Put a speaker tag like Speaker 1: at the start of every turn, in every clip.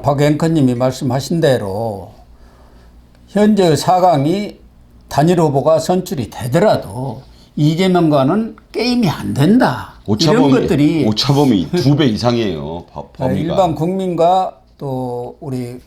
Speaker 1: 박 앵커님이 말씀하신 대로 현재 4강이 단일 후보가 선출이 되더라도 이재명과는 게임이 안 된다. 이런 것들이
Speaker 2: 오차범위 2배 이상이에요. 범위가.
Speaker 1: 일반 국민과 또 우리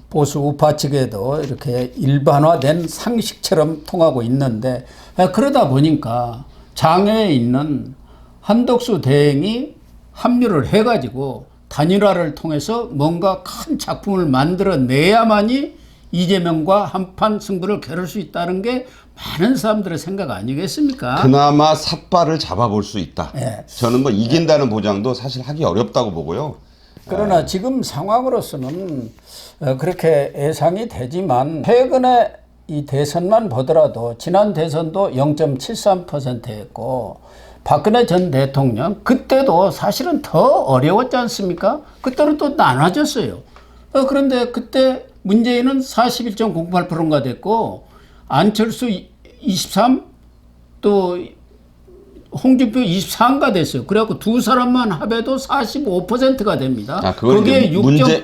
Speaker 1: 보수 우파 측에도 이렇게 일반화된 상식처럼 통하고 있는데, 그러다 보니까 장외에 있는 한덕수 대행이 합류를 해가지고 단일화를 통해서 뭔가 큰 작품을 만들어내야만이 이재명과 한판 승부를 겨룰 수 있다는 게 많은 사람들의 생각 아니겠습니까?
Speaker 2: 그나마 삿발을 잡아볼 수 있다.
Speaker 1: 예.
Speaker 2: 저는 뭐 이긴다는 보장도 사실 하기 어렵다고 보고요.
Speaker 1: 그러나 지금 상황으로서는 그렇게 예상이 되지만 최근에 이 대선만 보더라도 지난 대선도 0.73%였고 박근혜 전 대통령 그때도 사실은 더 어려웠지 않습니까? 그때는 또 나눠졌어요. 그런데 그때 문재인은 41.08%가 됐고 안철수 23, 또 홍준표 24가 됐어요. 그래갖고 두 사람만 합해도 45%가 됩니다.
Speaker 2: 그건
Speaker 1: 거기에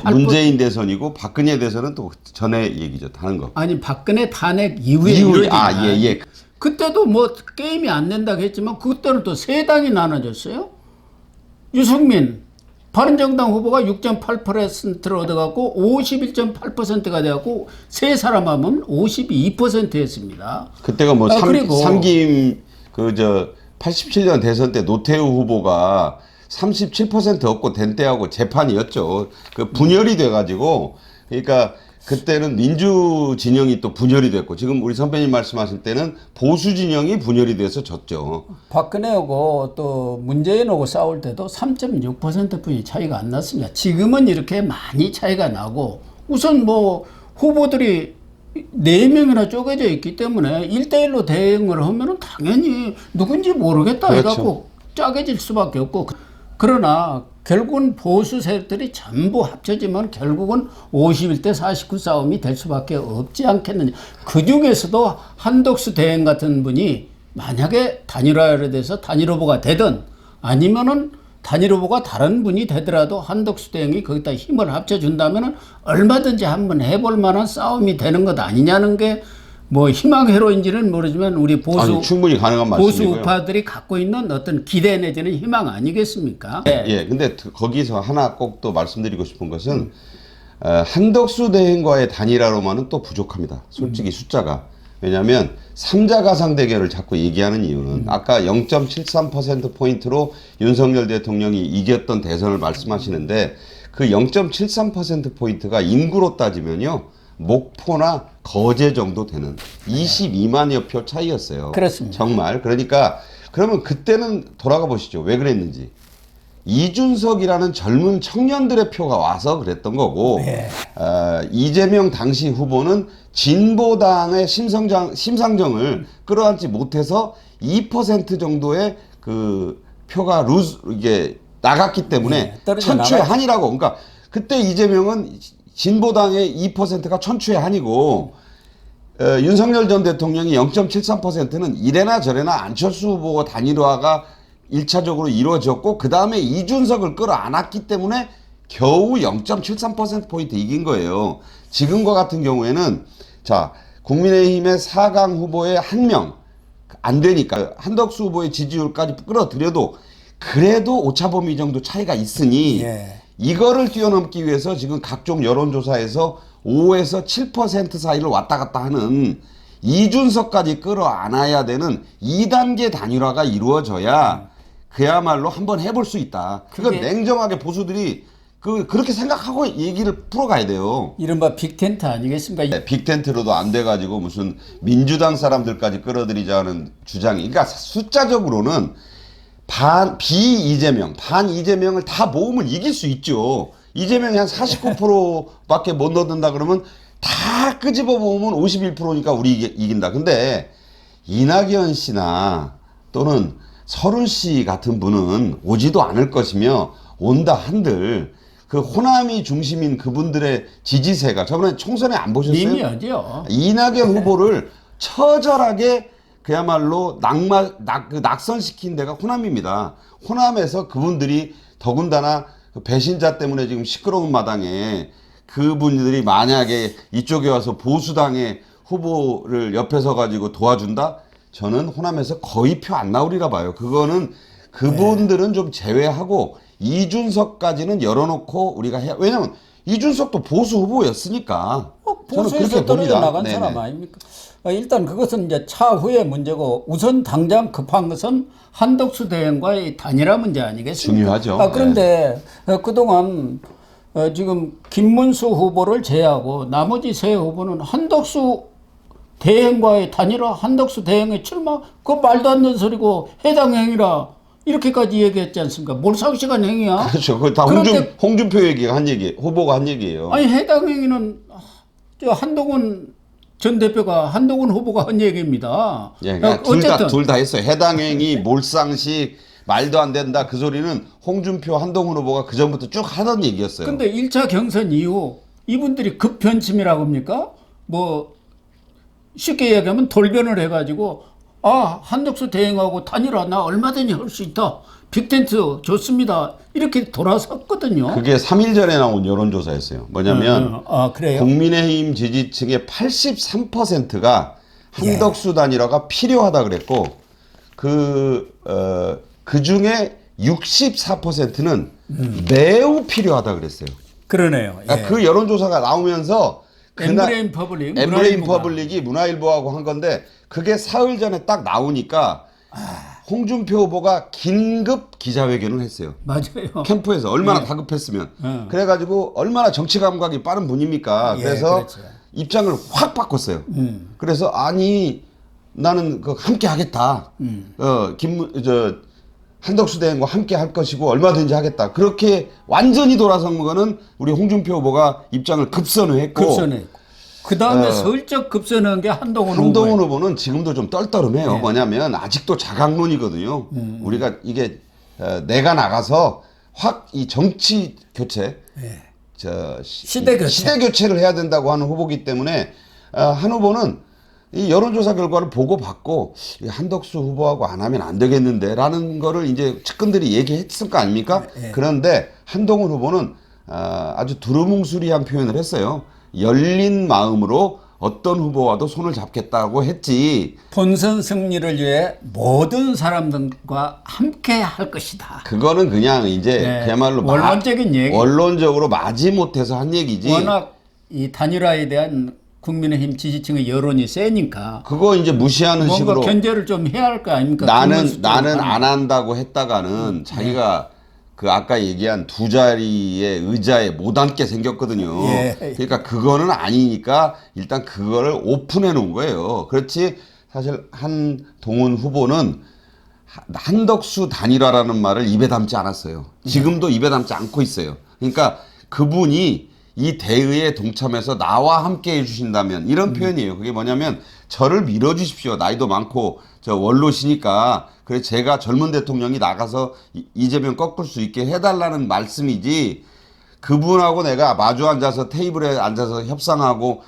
Speaker 2: 문재인 대선이고 박근혜 대선은 또 전에 얘기죠. 다른 거.
Speaker 1: 아니 박근혜 탄핵 이후에 이루어진
Speaker 2: 예.
Speaker 1: 그때도 뭐 게임이 안 된다고 했지만 그때는 또 세 당이 나눠졌어요. 유승민 바른정당 후보가 6.8%를 얻어갖고 51.8%가 돼갖고 세 사람 하면 52%였습니다.
Speaker 2: 그때가 뭐
Speaker 1: 그리고
Speaker 2: 삼김 87년 대선 때 노태우 후보가 37% 얻고 된 때하고 재판이었죠. 그 분열이 돼가지고 그러니까 그때는 민주 진영이 또 분열이 됐고 지금 우리 선배님 말씀하실 때는 보수 진영이 분열이 돼서 졌죠.
Speaker 1: 박근혜하고 또 문재인하고 싸울 때도 3.6%포인트 차이가 안 났습니다. 지금은 이렇게 많이 차이가 나고 우선 뭐 후보들이 4명이나 쪼개져 있기 때문에 1대1로 대응을 하면 당연히 누군지 모르겠다
Speaker 2: 그렇죠.
Speaker 1: 해갖고 짜게질 수밖에 없고, 그러나 결국은 보수 세력들이 전부 합쳐지면 결국은 51대 49 싸움이 될 수밖에 없지 않겠느냐. 그 중에서도 한덕수 대행 같은 분이 만약에 단일화에 대해서 단일 후보가 되든 아니면은 단일 후보가 다른 분이 되더라도 한덕수 대행이 거기다 힘을 합쳐준다면 얼마든지 한번 해볼 만한 싸움이 되는 것 아니냐는 게 뭐 희망회로인지는 모르지만 우리
Speaker 2: 충분히 가능한
Speaker 1: 보수
Speaker 2: 말씀이고요.
Speaker 1: 우파들이 갖고 있는 어떤 기대 내지는 희망 아니겠습니까?
Speaker 2: 예, 근데 거기서 하나 꼭 또 말씀드리고 싶은 것은 한덕수 대행과의 단일화로만은 또 부족합니다. 솔직히 숫자가. 왜냐하면 3자 가상 대결을 자꾸 얘기하는 이유는 아까 0.73%포인트로 윤석열 대통령이 이겼던 대선을 말씀하시는데 그 0.73%포인트가 인구로 따지면요. 목포나 거제 정도 되는 22만여 표 차이였어요.
Speaker 1: 그렇습니다.
Speaker 2: 정말. 그러니까 그러면 그때는 돌아가 보시죠. 왜 그랬는지. 이준석이라는 젊은 청년들의 표가 와서 그랬던 거고
Speaker 1: 네.
Speaker 2: 이재명 당시 후보는 진보당의 심상정을 끌어안지 못해서 2% 정도의 그 표가 이게 나갔기 때문에 천추의 한이라고. 그러니까 그때 이재명은 진보당의 2%가 천추의 한이고 윤석열 전 대통령이 0.73%는 이래나 저래나 안철수 후보가 단일화가 1차적으로 이루어졌고 그 다음에 이준석을 끌어안았기 때문에 겨우 0.73%포인트 이긴 거예요. 지금과 같은 경우에는 자 국민의힘의 4강 후보에 한 명 안 되니까 한덕수 후보의 지지율까지 끌어들여도 그래도 오차범위 정도 차이가 있으니 이거를 뛰어넘기 위해서 지금 각종 여론조사에서 5에서 7% 사이를 왔다 갔다 하는 이준석까지 끌어안아야 되는 2단계 단일화가 이루어져야 그야말로 한번 해볼 수 있다. 그건 냉정하게 보수들이 그렇게 생각하고 얘기를 풀어가야 돼요.
Speaker 1: 이른바 빅텐트 아니겠습니까?
Speaker 2: 네, 빅텐트로도 안 돼가지고 무슨 민주당 사람들까지 끌어들이자는 주장이. 그러니까 숫자적으로는 반 이재명을 다 모으면 이길 수 있죠. 이재명이 한 49%밖에 못 넣는다 그러면 다 끄집어 모으면 51%니까 우리 이긴다. 근데 이낙연 씨나 또는 서른 씨 같은 분은 오지도 않을 것이며 온다 한들 그 호남이 중심인 그분들의 지지세가 저번에 총선에 안 보셨어요?
Speaker 1: 이미 어디요?
Speaker 2: 이낙연 후보를 처절하게 그야말로 낙선시킨 데가 호남입니다. 호남에서 그분들이 더군다나 배신자 때문에 지금 시끄러운 마당에 그분들이 만약에 이쪽에 와서 보수당의 후보를 옆에 서 가지고 도와준다? 저는 호남에서 거의 표 안 나오리라 봐요. 그거는 그분들은 좀 제외하고 이준석까지는 열어놓고 우리가 해야, 왜냐면 이준석도 보수 후보였으니까. 저는
Speaker 1: 보수에서
Speaker 2: 그렇게
Speaker 1: 떨어져
Speaker 2: 봅니다.
Speaker 1: 나간
Speaker 2: 네네.
Speaker 1: 사람 아닙니까? 일단 그것은 이제 차후의 문제고 우선 당장 급한 것은 한덕수 대행과의 단일화 문제 아니겠습니까?
Speaker 2: 중요하죠.
Speaker 1: 그런데 그동안 지금 김문수 후보를 제외하고 나머지 세 후보는 한덕수 대행과의 단일화, 한덕수 대행의 출마, 그거 말도 안 되는 소리고 해당 행위라 이렇게까지 얘기했지 않습니까? 몰상식한 행위야.
Speaker 2: 그렇죠. 그거 다
Speaker 1: 그런데-
Speaker 2: 홍준표 얘기가 한 얘기, 후보가 한 얘기예요.
Speaker 1: 아니 해당 행위는 저 한동훈 전 대표가 한동훈 후보가 한 얘기입니다.
Speaker 2: 예, 그러니까
Speaker 1: 어쨌든
Speaker 2: 둘 다 했어요. 해당 행위, 몰상식, 말도 안 된다. 그 소리는 홍준표, 한동훈 후보가 그 전부터 쭉 하던 얘기였어요.
Speaker 1: 근데 1차 경선 이후 이분들이 급변침이라고 합니까? 뭐 쉽게 얘기하면 돌변을 해가지고 한덕수 대행하고 단일화 나 얼마든지 할 수 있다. 빅텐트 좋습니다. 이렇게 돌아섰거든요.
Speaker 2: 그게 3일 전에 나온 여론조사였어요. 뭐냐면
Speaker 1: 그래요?
Speaker 2: 국민의힘 지지층의 83%가 한덕수 단일화가 필요하다 그랬고 그 중에 64%는 매우 필요하다 그랬어요.
Speaker 1: 그러네요. 예.
Speaker 2: 그 여론조사가 나오면서
Speaker 1: 엠브레인 퍼블릭,
Speaker 2: 엠브레인
Speaker 1: 문화일보가.
Speaker 2: 퍼블릭이 문화일보하고 한 건데 그게 사흘 전에 딱 나오니까 홍준표 후보가 긴급 기자회견을 했어요.
Speaker 1: 맞아요.
Speaker 2: 캠프에서 얼마나 다급했으면. 그래가지고 얼마나 정치 감각이 빠른 분입니까.
Speaker 1: 예,
Speaker 2: 그래서
Speaker 1: 그렇죠.
Speaker 2: 입장을 확 바꿨어요. 그래서 아니 나는 그 함께 하겠다. 한덕수 대행과 함께 할 것이고 얼마든지 하겠다. 그렇게 완전히 돌아선 거는 우리 홍준표 후보가 입장을 급선을 했고.
Speaker 1: 급선해. 그 다음에 슬쩍 급선한 게 한동훈
Speaker 2: 한동훈
Speaker 1: 후보예요.
Speaker 2: 후보는 지금도 좀 떨떠름해요. 뭐냐면 아직도 자강론이거든요. 우리가 이게 내가 나가서 확 이 정치 교체,
Speaker 1: 시대 교체.
Speaker 2: 시대 교체를 해야 된다고 하는 후보기 때문에 한 후보는 이 여론조사 결과를 보고 받고 이 한덕수 후보하고 안 하면 안 되겠는데라는 거를 이제 측근들이 얘기했을 거 아닙니까? 그런데 한동훈 후보는 아주 두루뭉술이한 표현을 했어요. 열린 마음으로 어떤 후보와도 손을 잡겠다고 했지.
Speaker 1: 본선 승리를 위해 모든 사람들과 함께 할 것이다.
Speaker 2: 그거는 그냥 이제 그야말로
Speaker 1: 원론적인 얘기.
Speaker 2: 원론적으로 마지못해서 한 얘기지.
Speaker 1: 워낙 이 단일화에 대한 국민의힘 지지층의 여론이 세니까
Speaker 2: 그거 이제 무시하는
Speaker 1: 뭔가
Speaker 2: 식으로
Speaker 1: 견제를 좀 해야 할 거 아닙니까?
Speaker 2: 나는 안 한다고 했다가는 자기가 그 아까 얘기한 두 자리의 의자에 못 앉게 생겼거든요.
Speaker 1: 예.
Speaker 2: 그러니까 그거는 아니니까 일단 그거를 오픈해 놓은 거예요. 그렇지 사실 한동훈 후보는 한덕수 단일화라는 말을 입에 담지 않았어요. 지금도 입에 담지 않고 있어요. 그러니까 그분이 이 대의에 동참해서 나와 함께 해주신다면 이런 표현이에요. 그게 뭐냐면 저를 밀어주십시오. 나이도 많고 저 원로시니까 그래서 제가 젊은 대통령이 나가서 이재명 꺾을 수 있게 해달라는 말씀이지 그분하고 내가 마주 앉아서 테이블에 앉아서 협상하고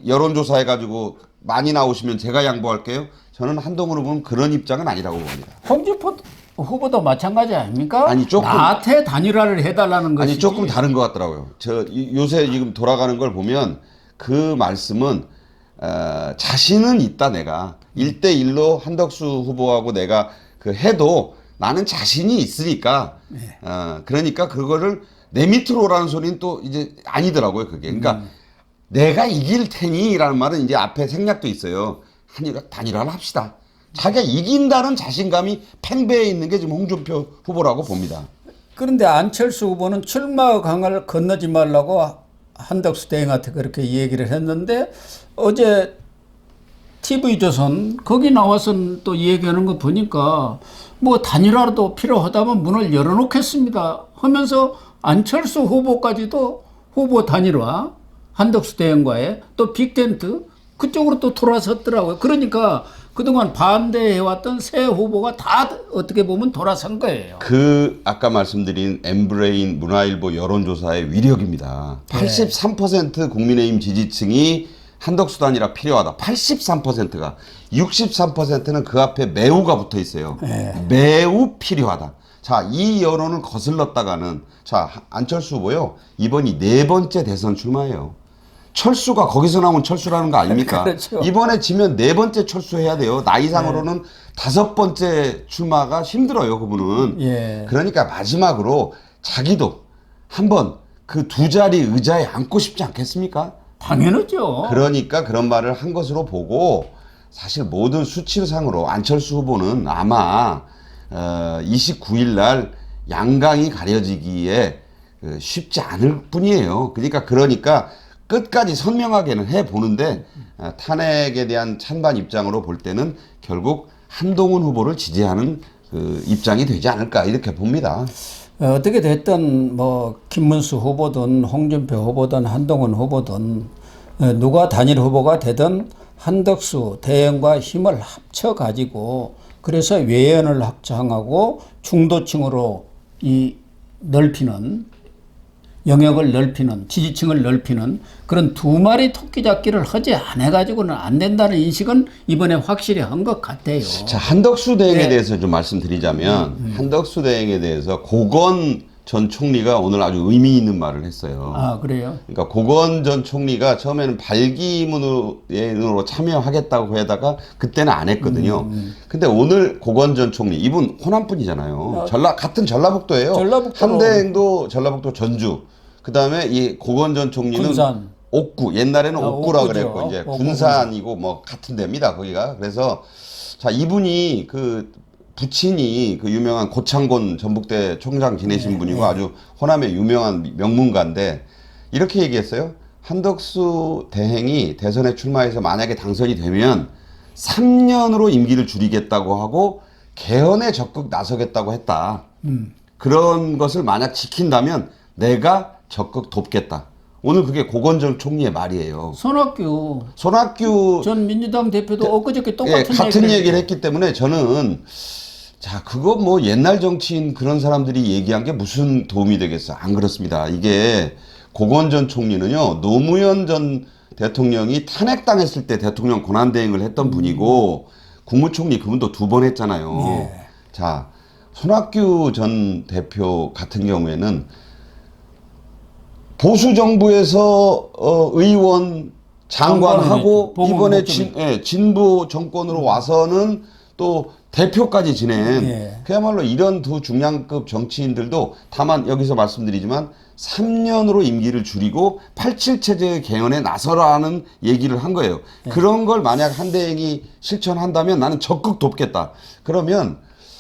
Speaker 2: 여론조사 해가지고 많이 나오시면 제가 양보할게요. 저는 한동훈 후보는 그런 입장은 아니라고 봅니다.
Speaker 1: 홍준표 후보도 마찬가지 아닙니까?
Speaker 2: 아니, 조금-
Speaker 1: 나한테 단일화를 해달라는 것이지.
Speaker 2: 아니 조금 다른 것 같더라고요. 요새 지금 돌아가는 걸 보면 그 말씀은 자신은 있다 내가 1대1로 한덕수 후보하고 내가 그 해도 나는 자신이 있으니까 그러니까 그거를 내 밑으로 오라는 소리는 또 이제 아니더라고요 그게. 그러니까 내가 이길 테니라는 말은 이제 앞에 생략도 있어요. 단일화를 합시다. 자기가 이긴다는 자신감이 팽배해 있는 게 지금 홍준표 후보라고 봅니다.
Speaker 1: 그런데 안철수 후보는 출마 강을 건너지 말라고 한덕수 대행한테 그렇게 얘기를 했는데 어제 TV조선 거기 나와서 또 얘기하는 거 보니까 뭐 단일화도 필요하다면 문을 열어놓겠습니다 하면서 안철수 후보까지도 후보 단일화 한덕수 대행과의 또 빅텐트 그쪽으로 또 돌아섰더라고요. 그러니까 그동안 반대해왔던 새 후보가 다 어떻게 보면 돌아선 거예요.
Speaker 2: 그 아까 말씀드린 엠브레인 문화일보 여론조사의 위력입니다. 83% 국민의힘 지지층이 한덕수 단일화 필요하다. 83%가 63%는 그 앞에 매우가 붙어 있어요. 매우 필요하다. 자, 이 여론을 거슬렀다가는 자, 안철수 후보요. 이번이 4번째 대선 출마예요. 철수가 거기서 나온 철수라는 거 아닙니까?
Speaker 1: 그렇죠.
Speaker 2: 이번에 지면 4번째 철수해야 돼요. 나이상으로는 5번째 출마가 힘들어요, 그분은.
Speaker 1: 예.
Speaker 2: 그러니까 마지막으로 자기도 한번 그 2자리 의자에 앉고 싶지 않겠습니까?
Speaker 1: 당연하죠.
Speaker 2: 그러니까 그런 말을 한 것으로 보고 사실 모든 수치상으로 안철수 후보는 아마 29일 날 양강이 가려지기에 쉽지 않을 뿐이에요. 그러니까 끝까지 선명하게는 해보는데 탄핵에 대한 찬반 입장으로 볼 때는 결국 한동훈 후보를 지지하는 그 입장이 되지 않을까 이렇게 봅니다.
Speaker 1: 어떻게 됐든 뭐 김문수 후보든 홍준표 후보든 한동훈 후보든 누가 단일 후보가 되든 한덕수 대행과 힘을 합쳐 가지고 그래서 외연을 확장하고 중도층으로 이 넓히는 영역을 넓히는 지지층을 넓히는 그런 2마리 토끼 잡기를 하지 안 해가지고는 안 된다는 인식은 이번에 확실히 한 것 같아요.
Speaker 2: 자, 한덕수 대행에
Speaker 1: 네.
Speaker 2: 대해서 좀 말씀드리자면 한덕수 대행에 대해서 고건 전 총리가 오늘 아주 의미 있는 말을 했어요.
Speaker 1: 아, 그래요?
Speaker 2: 그러니까 고건 전 총리가 처음에는 발기문으로 참여하겠다고 하다가 그때는 안 했거든요. 근데 오늘 고건 전 총리 이분 호남 분이잖아요. 같은 전라북도예요.
Speaker 1: 전라북도로.
Speaker 2: 한대행도 전라북도 전주. 그다음에 이 고건 전 총리는
Speaker 1: 군산.
Speaker 2: 옥구. 옛날에는 옥구라
Speaker 1: 옥구죠.
Speaker 2: 그랬고 이제
Speaker 1: 옥구,
Speaker 2: 군산이고 뭐 같은 데입니다. 거기가. 그래서 자, 이분이 그 부친이 그 유명한 고창곤 전북대 총장 지내신 분이고 아주 호남의 유명한 명문가인데 이렇게 얘기했어요. 한덕수 대행이 대선에 출마해서 만약에 당선이 되면 3년으로 임기를 줄이겠다고 하고 개헌에 적극 나서겠다고 했다. 그런 것을 만약 지킨다면 내가 적극 돕겠다. 오늘 그게 고건정 총리의 말이에요. 손학규
Speaker 1: 전 민주당 대표도 엊그저께 똑같은
Speaker 2: 같은 얘기를 했기 때문에 저는 자, 그거 뭐 옛날 정치인 그런 사람들이 얘기한 게 무슨 도움이 되겠어. 안 그렇습니다. 이게 고건 전 총리는요, 노무현 전 대통령이 탄핵당했을 때 대통령 권한대행을 했던 분이고, 국무총리 그분도 2번 했잖아요.
Speaker 1: 예.
Speaker 2: 자, 손학규 전 대표 같은 경우에는 보수정부에서 의원 장관하고 이번에 진보 정권으로 와서는 또 대표까지 지낸 그야말로 이런 2 중량급 정치인들도 다만 여기서 말씀드리지만 3년으로 임기를 줄이고 87 체제 개헌에 나서라는 얘기를 한 거예요. 그런 걸 만약 한대행이 실천한다면 나는 적극 돕겠다. 그러면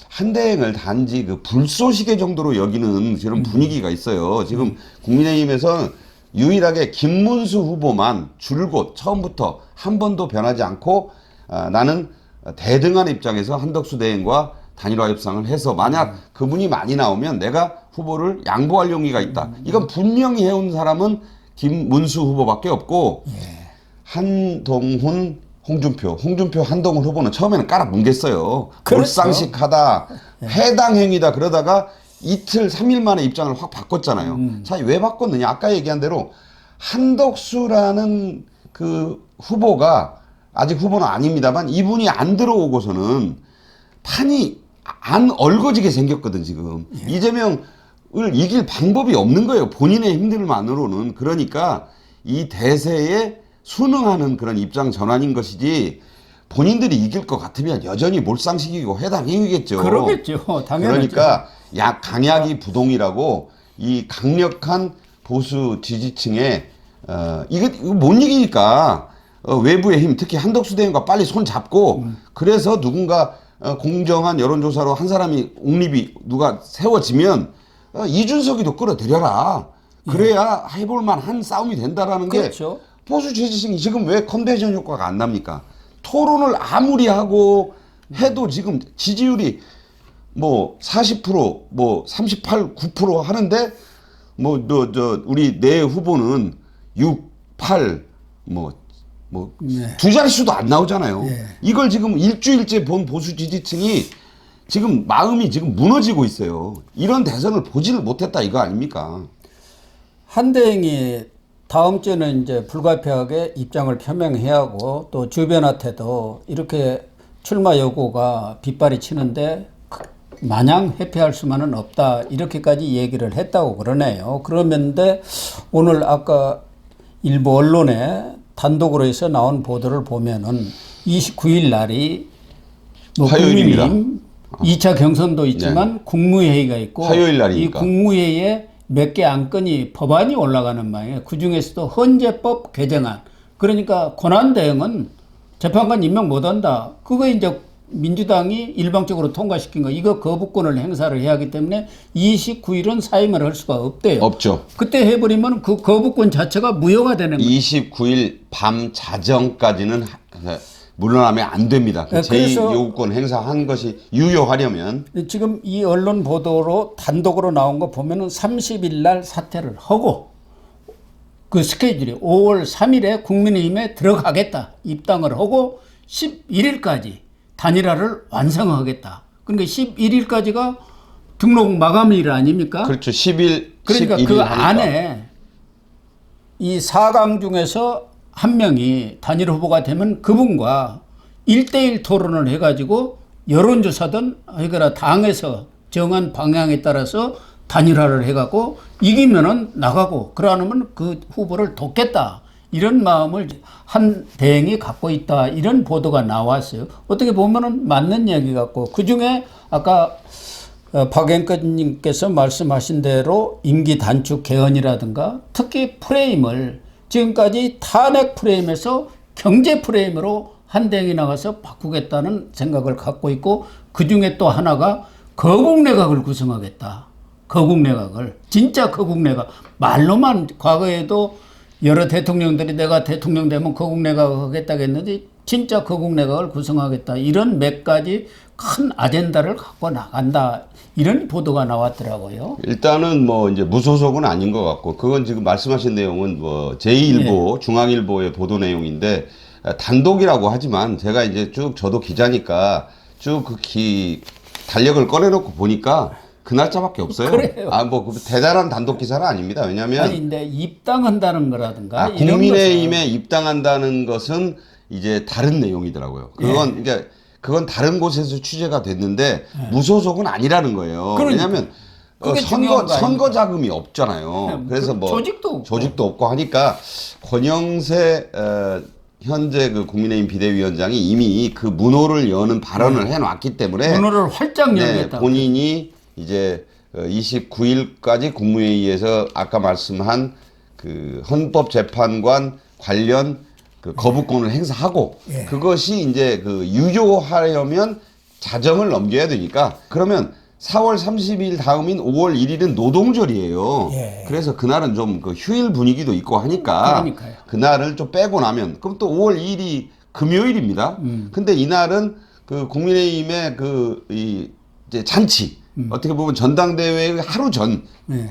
Speaker 2: 한대행을 단지 그 불쏘시개 정도로 여기는 그런 분위기가 있어요. 지금 국민의힘에서 유일하게 김문수 후보만 줄곧 처음부터 한 번도 변하지 않고 나는 대등한 입장에서 한덕수 대행과 단일화 협상을 해서 만약 그분이 많이 나오면 내가 후보를 양보할 용의가 있다. 이건 분명히 해온 사람은 김문수 후보밖에 없고 한동훈, 홍준표, 한동훈 후보는 처음에는 깔아 뭉갰어요.
Speaker 1: 그렇죠.
Speaker 2: 몰상식하다, 해당 행위다 그러다가 이틀, 3일 만에 입장을 확 바꿨잖아요. 자, 왜 바꿨느냐? 아까 얘기한 대로 한덕수라는 그 후보가 아직 후보는 아닙니다만 이분이 안 들어오고서는 판이 안 얼거지게 생겼거든 지금. 이재명을 이길 방법이 없는 거예요. 본인의 힘들만으로는. 그러니까 이 대세에 순응하는 그런 입장 전환인 것이지 본인들이 이길 것 같으면 여전히 몰상식이고 해당 행위겠죠.
Speaker 1: 그러겠죠. 당연하죠.
Speaker 2: 그러니까 강약이 부동이라고 이 강력한 보수 지지층에 이거 못 이기니까 외부의 힘, 특히 한덕수 대행과 빨리 손 잡고 그래서 누군가 공정한 여론조사로 한 사람이 옹립이 누가 세워지면 이준석이도 끌어들여라. 그래야 해볼만 한 싸움이 된다라는
Speaker 1: 그렇죠.
Speaker 2: 게 보수 지지층이 지금 왜 컨벤션 효과가 안 납니까? 토론을 아무리 하고 해도 지금 지지율이 뭐 40%, 뭐 38, 9% 하는데 뭐 우리 내 후보는 6, 8, 두 자릿수도 안 나오잖아요. 이걸 지금 일주일째 본 보수 지지층이 지금 마음이 지금 무너지고 있어요. 이런 대선을 보지를 못했다 이거 아닙니까?
Speaker 1: 한대행이 다음 주에는 이제 불가피하게 입장을 표명해야 하고 또 주변한테도 이렇게 출마 요구가 빗발이 치는데 마냥 회피할 수만은 없다 이렇게까지 얘기를 했다고 그러네요. 그러면데 오늘 아까 일부 언론에 단독으로 해서 나온 보도를 보면은 29일 날이 뭐
Speaker 2: 화요일입니다.
Speaker 1: 국민의힘 2차 경선도 있지만 국무회의가 있고
Speaker 2: 화요일 날이니까.
Speaker 1: 이 국무회의에 몇 개 안건이 법안이 올라가는 모양이에요. 그중에서도 헌재법 개정안. 그러니까 권한대행은 재판관 임명 못한다. 그거 이제 민주당이 일방적으로 통과시킨 거. 이거 거부권을 행사를 해야 하기 때문에 29일은 사임을 할 수가 없대요.
Speaker 2: 없죠.
Speaker 1: 그때 해버리면 그 거부권 자체가 무효가 되는 거예요.
Speaker 2: 29일 밤 자정까지는 물러나면 안 됩니다. 그
Speaker 1: 네, 그래서
Speaker 2: 제2요구권 행사한 것이 유효하려면
Speaker 1: 지금 이 언론 보도로 단독으로 나온 거 보면은 30일 날 사퇴를 하고 그 스케줄이 5월 3일에 국민의힘에 들어가겠다. 입당을 하고 11일까지 단일화를 완성하겠다. 그러니까 11일까지가 등록 마감일 아닙니까?
Speaker 2: 그렇죠. 10일
Speaker 1: 그러니까
Speaker 2: 11일
Speaker 1: 그
Speaker 2: 하니까.
Speaker 1: 안에 이 4강 중에서 한 명이 단일 후보가 되면 그분과 1대1 토론을 해가지고 여론조사든 하거나 당에서 정한 방향에 따라서 단일화를 해갖고 이기면은 나가고 그러면 그 후보를 돕겠다. 이런 마음을 한 대행이 갖고 있다. 이런 보도가 나왔어요. 어떻게 보면은 맞는 얘기 같고 그중에 아까 박 앵커님께서 말씀하신 대로 임기 단축 개헌이라든가 특히 프레임을 지금까지 탄핵 프레임에서 경제 프레임으로 한 대행이 나가서 바꾸겠다는 생각을 갖고 있고 그중에 또 하나가 거국내각을 구성하겠다. 거국내각을. 진짜 거국내각. 말로만 과거에도 여러 대통령들이 내가 대통령 되면 거국내각을 하겠다고 했는데 진짜 거국내각을 구성하겠다. 이런 몇 가지 큰 아젠다를 갖고 나간다. 이런 보도가 나왔더라고요.
Speaker 2: 일단은 뭐 이제 무소속은 아닌 것 같고 그건 지금 말씀하신 내용은 뭐 제2일보, 중앙일보의 보도 내용인데 단독이라고 하지만 제가 이제 쭉 저도 기자니까 쭉 그 달력을 꺼내놓고 보니까 그 날짜밖에 없어요.
Speaker 1: 그래요.
Speaker 2: 뭐 대단한 단독 기사는 아닙니다. 왜냐하면
Speaker 1: 아니 근데 입당한다는 거라든가 이런
Speaker 2: 국민의힘에 입당한다는 것은 이제 다른 내용이더라고요. 그건 그러니까 그건 다른 곳에서 취재가 됐는데 무소속은 아니라는 거예요.
Speaker 1: 그러니까.
Speaker 2: 왜냐하면
Speaker 1: 그게 중요한 거
Speaker 2: 선거 자금이 없잖아요. 그래서 뭐 조직도 없고 하니까 권영세 현재 그 국민의힘 비대위원장이 이미 그 문호를 여는 발언을 해놨기 때문에
Speaker 1: 문호를 활짝 열겠다.
Speaker 2: 본인이 이제 29일까지 국무회의에서 아까 말씀한 그 헌법재판관 관련 그 거부권을 행사하고 그것이 이제 그 유효하려면 자정을 넘겨야 되니까 그러면 4월 30일 다음인 5월 1일은 노동절이에요. 그래서 그날은 좀 그 휴일 분위기도 있고 하니까
Speaker 1: 그러니까요.
Speaker 2: 그날을 좀 빼고 나면 그럼 또 5월 2일이 금요일입니다. 근데 이날은 그 국민의힘의 그 이제 잔치 어떻게 보면 전당대회 하루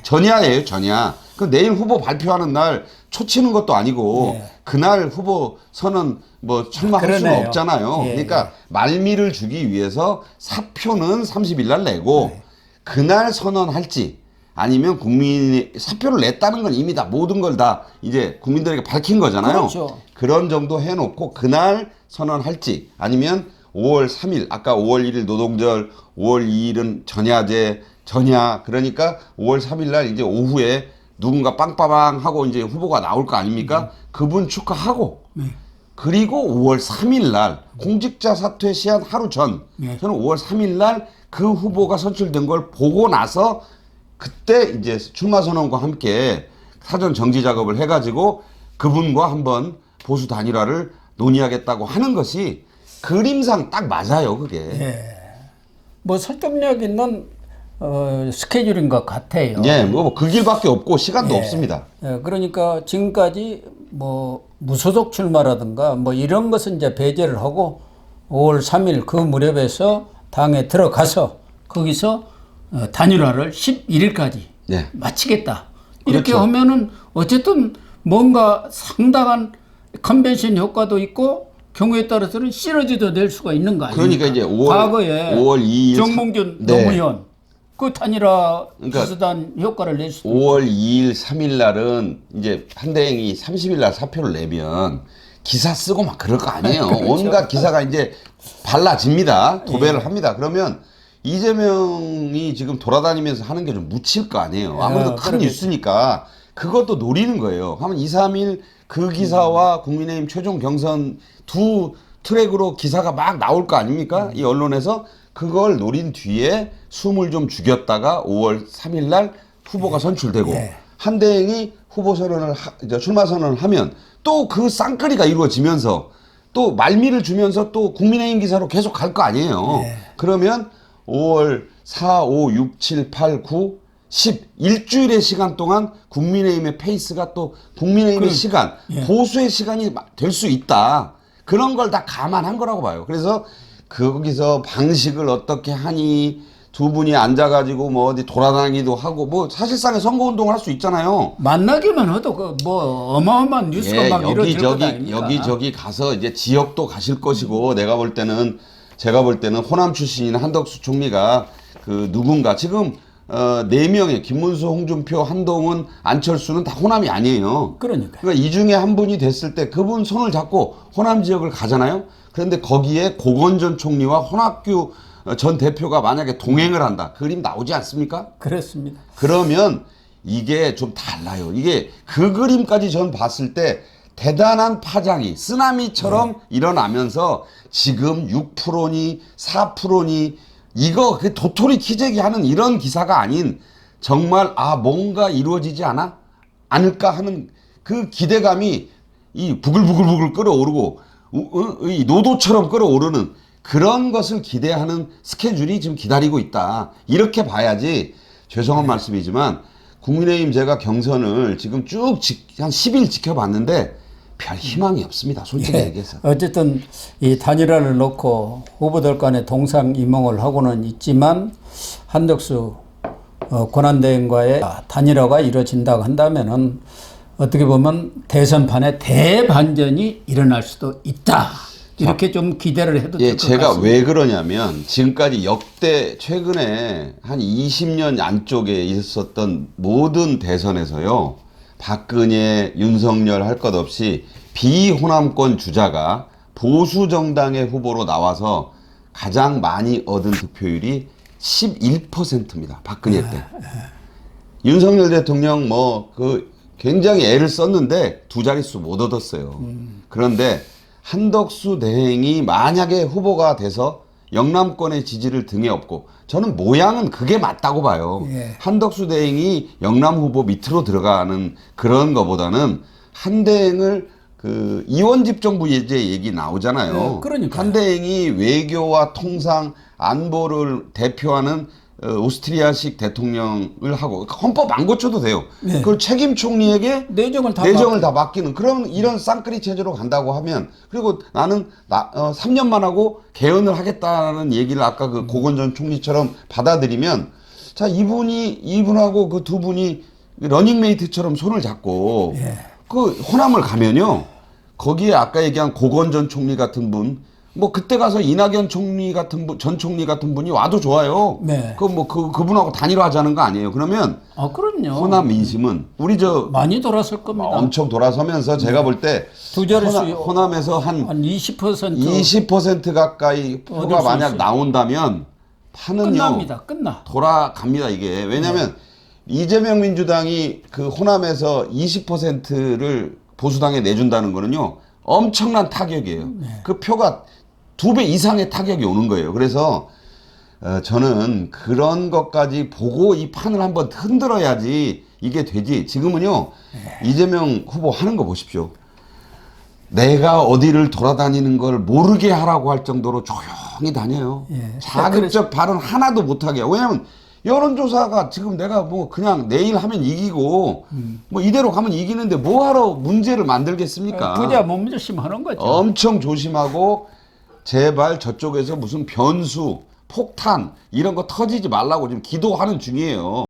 Speaker 2: 전야예요, 전야. 그 내일 후보 발표하는 날 초치는 것도 아니고 그날 후보 선언 뭐 출마할 수는 없잖아요. 그러니까 말미를 주기 위해서 사표는 30일 날 내고 그날 선언할지 아니면 국민이 사표를 냈다는 건 이미 다 모든 걸 다 이제 국민들에게 밝힌 거잖아요.
Speaker 1: 그렇죠.
Speaker 2: 그런 정도 해놓고 그날 선언할지 아니면 5월 3일 아까 5월 1일 노동절 5월 2일은 전야 그러니까 5월 3일 날 이제 오후에 누군가 빵빠방 하고 이제 후보가 나올 거 아닙니까? 그분 축하하고 그리고 5월 3일 날 공직자 사퇴 시한 하루 전 저는 5월 3일 날 그 후보가 선출된 걸 보고 나서 그때 이제 출마 선언과 함께 사전 정지 작업을 해가지고 그분과 한번 보수 단일화를 논의하겠다고 하는 것이 그림상 딱 맞아요, 그게.
Speaker 1: 뭐 설득력 있는 스케줄인 것 같아요.
Speaker 2: 뭐 그 길밖에 없고 시간도 없습니다.
Speaker 1: 그러니까 지금까지 뭐 무소속 출마라든가 뭐 이런 것은 이제 배제를 하고 5월 3일 그 무렵에서 당에 들어가서 거기서 단일화를 11일까지 마치겠다. 이렇게
Speaker 2: 그렇죠.
Speaker 1: 하면은 어쨌든 뭔가 상당한 컨벤션 효과도 있고 경우에 따라서는 시너지도 낼 수가 있는 거 아닙니까?
Speaker 2: 그러니까 이제
Speaker 1: 과거에
Speaker 2: 5월 2일
Speaker 1: 정몽준 노무현 그 단일화
Speaker 2: 그러니까
Speaker 1: 비슷한 효과를 낼 수도
Speaker 2: 5월 2일, 3일 날은 이제 한대행이 30일 날 사표를 내면 기사 쓰고 막 그럴 거 아니에요.
Speaker 1: 그렇죠.
Speaker 2: 온갖 기사가 이제 발라집니다. 도배를 합니다. 그러면 이재명이 지금 돌아다니면서 하는 게 좀 묻힐 거 아니에요. 아무래도 큰
Speaker 1: 그러겠죠.
Speaker 2: 뉴스니까 그것도 노리는 거예요. 하면 2, 3일 그 기사와 국민의힘 최종 경선 두 트랙으로 기사가 막 나올 거 아닙니까? 이 언론에서 그걸 노린 뒤에 숨을 좀 죽였다가 5월 3일 날 후보가 선출되고
Speaker 1: 예.
Speaker 2: 한대행이 후보 선언을 이제 출마 선언을 하면 또 그 쌍끌이가 이루어지면서 또 말미를 주면서 또 국민의힘 기사로 계속 갈 거 아니에요. 그러면 5월 4, 5, 6, 7, 8, 9, 10 일주일의 시간 동안 국민의힘의 페이스가 또 국민의힘의 시간, 보수의 시간이 될 수 있다. 그런 걸 다 감안한 거라고 봐요. 그래서 거기서 방식을 어떻게 하니 두 분이 앉아가지고 뭐 어디 돌아다니기도 하고 뭐 사실상의 선거운동을 할 수 있잖아요.
Speaker 1: 만나기만 해도 그 뭐 어마어마한 뉴스가 막 이루어질 것 아닙니까?
Speaker 2: 여기저기 가서 이제 지역도 가실 것이고 제가 볼 때는 호남 출신인 한덕수 총리가 그 누군가 지금 4명의 김문수, 홍준표, 한동훈, 안철수는 다 호남이 아니에요.
Speaker 1: 그러니까.
Speaker 2: 이 중에 한 분이 됐을 때 그분 손을 잡고 호남 지역을 가잖아요. 그런데 거기에 고건전 총리와 혼학규 전 대표가 만약에 동행을 한다. 그림 나오지 않습니까?
Speaker 1: 그렇습니다.
Speaker 2: 그러면 이게 좀 달라요. 이게 그 그림까지 전 봤을 때 대단한 파장이 쓰나미처럼 일어나면서 지금 6%니 4%니 이거 그 도토리 키재기 하는 이런 기사가 아닌 정말 뭔가 이루어지지 않을까 하는 그 기대감이 이 부글부글부글 끓어오르고 이 노도처럼 끓어오르는 그런 것을 기대하는 스케줄이 지금 기다리고 있다. 이렇게 봐야지 죄송한 말씀이지만 국민의힘 제가 경선을 지금 쭉 한 10일 지켜봤는데 별 희망이 없습니다. 솔직히 얘기해서.
Speaker 1: 어쨌든 이 단일화를 놓고 후보들 간에 동상이몽을 하고는 있지만 한덕수 권한대행과의 단일화가 이루어진다고 한다면은 어떻게 보면 대선판에 대반전이 일어날 수도 있다. 이렇게 좀 기대를 해도 될 것 같습니다.
Speaker 2: 제가 왜 그러냐면 지금까지 역대 최근에 한 20년 안쪽에 있었던 모든 대선에서요. 박근혜, 윤석열 할 것 없이 비호남권 주자가 보수 정당의 후보로 나와서 가장 많이 얻은 득표율이 11%입니다. 박근혜 때. 윤석열 대통령 굉장히 애를 썼는데 두 자릿수 못 얻었어요. 그런데 한덕수 대행이 만약에 후보가 돼서 영남권의 지지를 등에 업고 저는 모양은 그게 맞다고 봐요. 한덕수 대행이 영남 후보 밑으로 들어가는 그런 거보다는 한 대행을 그 이원집 정부 예제 얘기 나오잖아요. 한 대행이 외교와 통상 안보를 대표하는 오스트리아식 대통령을 하고 헌법 안 고쳐도 돼요. 그걸 책임 총리에게 내정을 다 맡기는 그런 이런 쌍끌이 체제로 간다고 하면 그리고 나는 3년만 하고 개헌을 하겠다는 얘기를 아까 그 고건전 총리처럼 받아들이면 자 이분하고 그 두 분이 러닝메이트처럼 손을 잡고 그 호남을 가면요 거기에 아까 얘기한 고건전 총리 같은 분 그때 가서 이낙연 총리 같은 전 총리 같은 분이 와도 좋아요. 그분하고 단일화하자는 거 아니에요. 그러면
Speaker 1: 그럼요.
Speaker 2: 호남 민심은 우리
Speaker 1: 많이 돌아설 겁니다.
Speaker 2: 엄청 돌아서면서 제가 볼 때
Speaker 1: 두 자릿수
Speaker 2: 호남에서 한 20% 가까이 표가 만약 나온다면 판은요
Speaker 1: 끝납니다.
Speaker 2: 돌아갑니다 이게. 왜냐하면 이재명 민주당이 그 호남에서 20%를 보수당에 내준다는 거는요 엄청난 타격이에요. 그 표가 2배 이상의 타격이 오는 거예요. 그래서 저는 그런 것까지 보고 이 판을 한번 흔들어야지 이게 되지. 지금은요 이재명 후보 하는 거 보십시오. 내가 어디를 돌아다니는 걸 모르게 하라고 할 정도로 조용히 다녀요. 자극적 발언 하나도 못하게. 왜냐하면 여론조사가 지금 내가 그냥 내일 하면 이기고 이대로 가면 이기는데 뭐하러 문제를 만들겠습니까?
Speaker 1: 부자 몸조심 하는 거죠.
Speaker 2: 엄청 조심하고 제발 저쪽에서 무슨 변수, 폭탄 이런 거 터지지 말라고 지금 기도하는 중이에요.